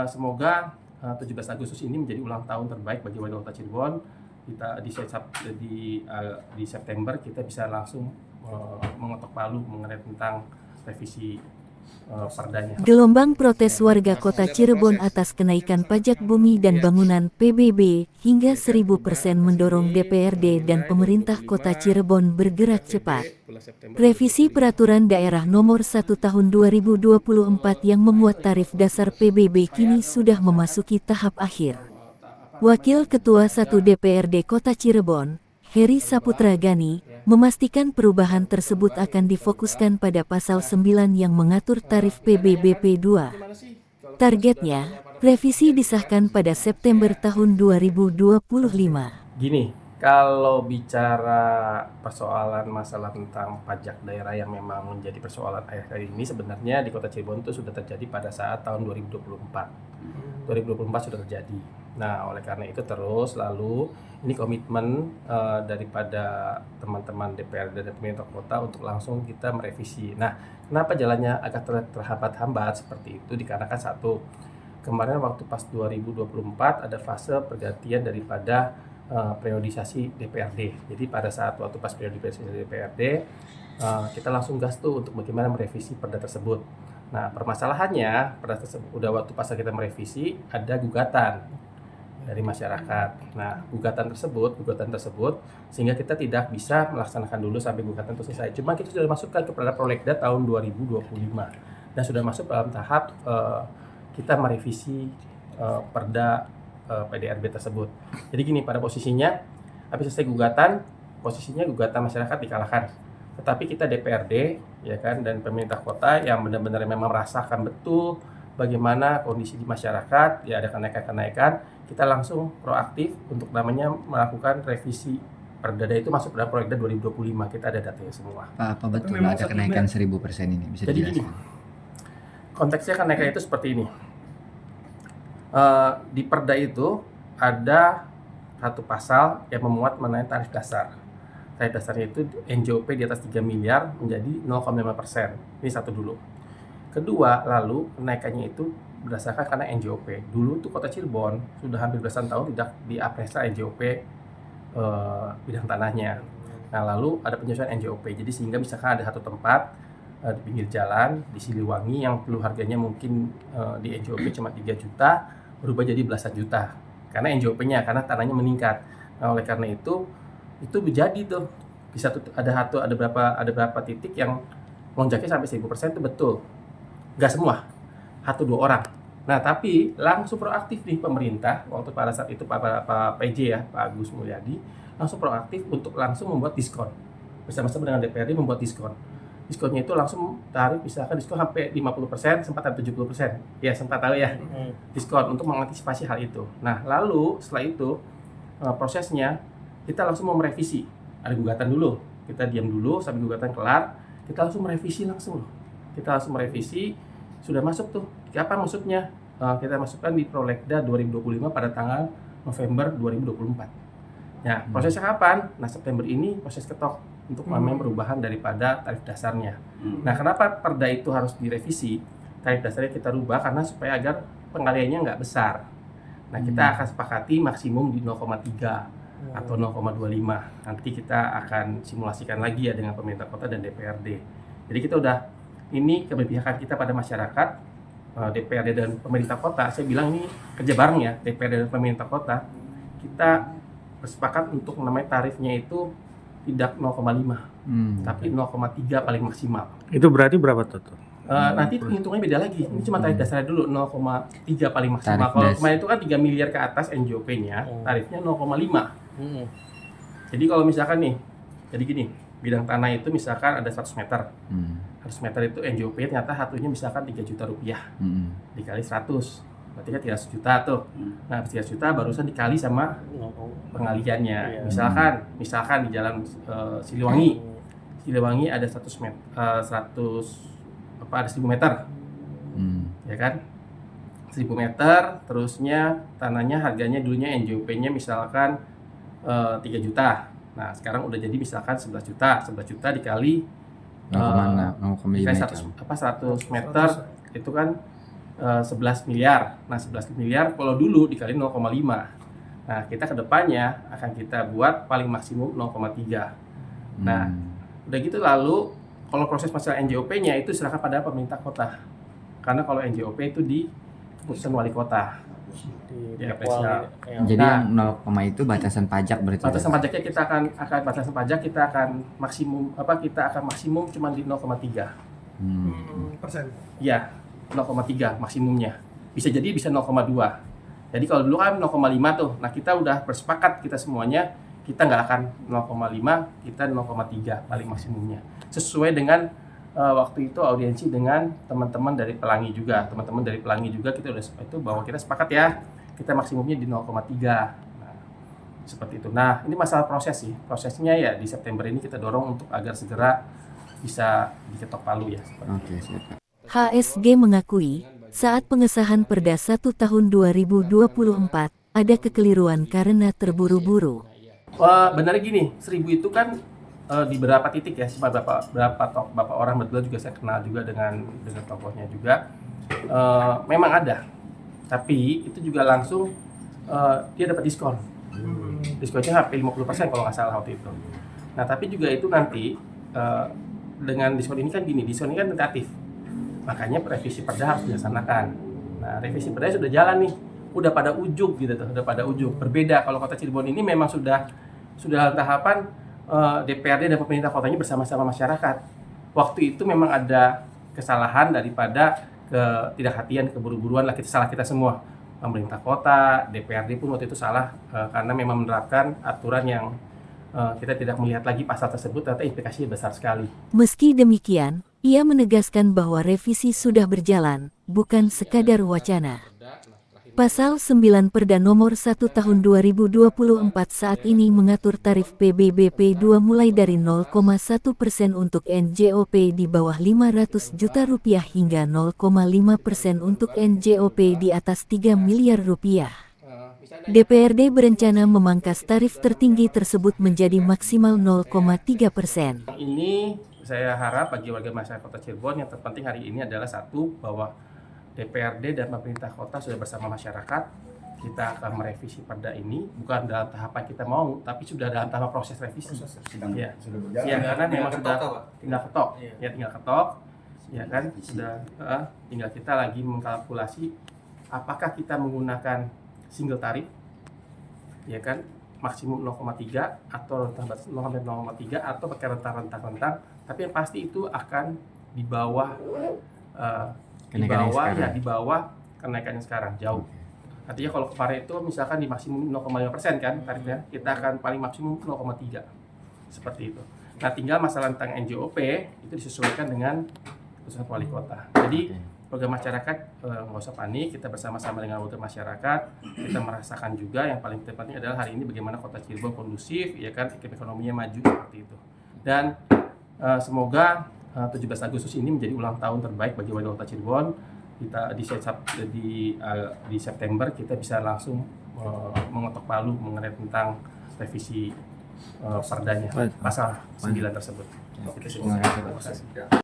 Semoga 17 Agustus ini menjadi ulang tahun terbaik bagi warga Kota Cirebon. Kita di September kita bisa langsung mengetok palu mengenai tentang revisi perdanya. Gelombang protes warga Kota Cirebon atas kenaikan pajak bumi dan bangunan PBB hingga 1000% mendorong DPRD dan pemerintah Kota Cirebon bergerak cepat. Revisi Peraturan Daerah Nomor 1 Tahun 2024 yang memuat tarif dasar PBB kini sudah memasuki tahap akhir. Wakil Ketua 1 DPRD Kota Cirebon, Heri Saputra Gani, memastikan perubahan tersebut akan difokuskan pada pasal 9 yang mengatur tarif PBB P2. Targetnya, revisi disahkan pada September tahun 2025. Gini, kalau bicara persoalan masalah tentang pajak daerah yang memang menjadi persoalan akhir-akhir ini, sebenarnya di Kota Cirebon itu sudah terjadi pada saat tahun 2024. 2024 sudah terjadi. Nah, oleh karena itu terus lalu ini komitmen daripada teman-teman DPRD dan pemerintah kota untuk langsung kita merevisi. Nah, kenapa jalannya agak terhambat-hambat seperti itu? Dikarenakan satu, kemarin waktu pas 2024 ada fase pergantian daripada periodisasi DPRD. Jadi pada saat waktu pas periodisasi DPRD kita langsung gas tuh untuk bagaimana merevisi perda tersebut. Nah, permasalahannya perda tersebut udah waktu pas kita merevisi ada gugatan dari masyarakat. Nah, gugatan tersebut sehingga kita tidak bisa melaksanakan dulu sampai gugatan itu selesai. Cuma kita sudah masukkan kepada prolegda tahun 2025 dan sudah masuk dalam tahap kita merevisi perda PDRB tersebut. Jadi gini, pada posisinya habis selesai gugatan, posisinya gugatan masyarakat dikalahkan. Tetapi kita DPRD ya kan dan pemerintah kota yang benar-benar memang merasakan betul bagaimana kondisi di masyarakat, ya ada kenaikan-kenaikan, kita langsung proaktif untuk namanya melakukan revisi perda itu masuk dalam prolegda 2025. Kita ada datanya semua. Apa betul ada kenaikan 1000% ini? Bisa jadi dijelaskan? Gini, konteksnya kenaikan itu seperti ini. Di perda itu ada satu pasal yang memuat mengenai tarif dasar. Tarif dasarnya itu NJOP di atas 3 miliar menjadi 0,5%. Ini satu dulu. Kedua, lalu kenaikannya itu berdasarkan karena NJOP. Dulu tuh Kota Cirebon sudah hampir belasan tahun tidak diapresa NJOP bidang tanahnya. Nah, lalu ada penyesuaian NJOP. Jadi sehingga misalkan ada satu tempat di pinggir jalan di Siliwangi yang perlu harganya mungkin di NJOP cuma 3 juta berubah jadi belasan juta karena NJOP-nya, karena tanahnya meningkat. Nah, oleh karena itu menjadi tuh bisa ada berapa titik yang lonjaknya sampai 1000% itu betul. Nggak semua, 1-2 orang. Nah, tapi langsung proaktif nih pemerintah waktu pada saat itu Pak PJ ya, Pak Agus Mulyadi langsung proaktif untuk langsung membuat diskon bersama-sama dengan DPRD membuat diskon. Diskonnya itu langsung tarif misalkan diskon sampai 50%, sempat ada 70%. Ya, sempat tahu ya. Diskon untuk mengantisipasi hal itu. Nah, lalu setelah itu prosesnya kita langsung mau merevisi. Ada gugatan dulu. Kita diam dulu sampai gugatan kelar, kita langsung merevisi langsung. Kita langsung merevisi, sudah masuk tuh. Kapan maksudnya? Kita masukkan di prolegda 2025 pada tanggal November 2024. Nah, prosesnya kapan? Nah, September ini proses ketok untuk memang perubahan daripada tarif dasarnya. Nah, kenapa perda itu harus direvisi? Tarif dasarnya kita rubah karena supaya agar pengaliannya nggak besar. Nah, kita akan sepakati maksimum di 0,3 atau 0,25. Nanti kita akan simulasikan lagi ya dengan pemerintah kota dan DPRD. Jadi kita udah, ini keberpihakan kita pada masyarakat, DPRD dan pemerintah kota. Saya bilang ini kerja bareng ya, DPRD dan pemerintah kota. Kita bersepakat untuk namanya tarifnya itu tidak 0,5 tapi 0,3 paling maksimal. Itu berarti berapa tuh? Nanti hitungnya beda lagi. Ini cuma tarif dasarnya dulu 0,3 paling maksimal. Kalau kemarin itu kan 3 miliar ke atas NJOP-nya, tarifnya 0,5. Jadi kalau misalkan nih, jadi gini, bidang tanah itu misalkan ada 100 meter. 100 meter itu NJOP ternyata satunya misalkan 3 juta rupiah. Dikali 100. Berarti kan 300 juta tuh. Nah, 300 juta barusan dikali sama pengaliannya. Misalkan di jalan Siliwangi. Siliwangi ada 100 meter, ada 1000 meter. Ya kan? 1000 meter, terusnya tanahnya harganya dulunya NJOP-nya misalkan 3 juta. Nah, sekarang udah jadi misalkan 11 juta. 11 juta dikali 0,5 100 meter itu kan 11 miliar. Nah, 11 miliar kalau dulu dikali 0,5. Nah, kita ke depannya akan kita buat paling maksimum 0,3. Nah, udah gitu lalu kalau proses masalah NJOP-nya itu serahkan pada pemerintah kota. Karena kalau NJOP itu di keputusan wali kota. di Ya, Depol. Jadi Nah, yang 0, itu batasan pajak berarti. batasan pajaknya kita akan batasan pajak kita akan maksimum cuma di 0,3. Persen. Ya, 0,3 maksimumnya. Bisa jadi bisa 0,2. Jadi kalau dulu kan 0,5 tuh. Nah, kita udah bersepakat kita semuanya kita nggak akan 0,5, kita 0,3 paling maksimumnya. Sesuai dengan waktu itu audiensi dengan teman-teman dari Pelangi juga. Teman-teman dari Pelangi juga kita udah itu bahwa kita sepakat ya, kita maksimumnya di 0,3. Nah, seperti itu. Nah, ini masalah proses sih. Prosesnya ya di September ini kita dorong untuk agar segera bisa diketok palu ya. Oke, siap. HSG mengakui, saat pengesahan Perda 1 tahun 2024, ada kekeliruan karena terburu-buru. Benarnya gini, 1000 itu kan di beberapa titik ya, beberapa orang berdua juga saya kenal juga dengan tokohnya juga. Memang ada, tapi itu juga langsung dia dapat diskon. Diskonnya hampir 50% kalau nggak salah waktu itu. Nah, tapi juga itu nanti dengan diskon ini kan gini, diskon ini kan tentatif. Makanya revisi perda harus dilaksanakan. Nah, revisi perda sudah jalan nih, udah pada ujung gitu tuh, udah pada ujung. Berbeda kalau Kota Cirebon ini memang sudah tahapan DPRD dan pemerintah kotanya bersama-sama masyarakat. Waktu itu memang ada kesalahan daripada ketidakhatian, keburu-buruan lah, salah kita semua. Pemerintah kota, DPRD pun waktu itu salah karena memang menerapkan aturan yang kita tidak melihat lagi pasal tersebut, ternyata implikasinya besar sekali. Meski demikian, ia menegaskan bahwa revisi sudah berjalan, bukan sekadar wacana. Pasal 9 Perda Nomor 1 Tahun 2024 saat ini mengatur tarif PBBP 2 mulai dari 0,1% untuk NJOP di bawah 500 juta rupiah hingga 0,5% untuk NJOP di atas 3 miliar rupiah. DPRD berencana memangkas tarif tertinggi tersebut menjadi maksimal 0,3%. Ini saya harap bagi warga masyarakat Kota Cirebon yang terpenting hari ini adalah satu, bahwa DPRD dan pemerintah kota sudah bersama masyarakat. Kita akan merevisi perda ini, bukan dalam tahapan kita mau, tapi sudah dalam tahap proses revisi. Ya, karena memang sudah tinggal ketok, ya tinggal ketok, ya kan, sudah tinggal kita lagi mengkalkulasi apakah kita menggunakan single tarif, ya kan, maksimum 0,3 atau rentang 0,3 atau pakai rentang, tapi yang pasti itu akan di bawah di bawah kenaikannya sekarang jauh. Artinya kalau kemarin itu misalkan di maksimum 0,5% kan tarifnya, kita akan paling maksimum 0,3 seperti itu. Nah, tinggal masalah tentang NJOP itu disesuaikan dengan keputusan wali kota. Jadi warga masyarakat nggak usah panik, kita bersama-sama dengan warga masyarakat, kita merasakan juga yang paling penting adalah hari ini bagaimana Kota Cirebon kondusif, ya kan, ekonominya maju seperti itu. Dan semoga 17 Agustus ini menjadi ulang tahun terbaik bagi warga Kota Cirebon. Kita di September kita bisa langsung mengetok palu mengenai tentang revisi perdanya pasal 9 tersebut. Terima kasih.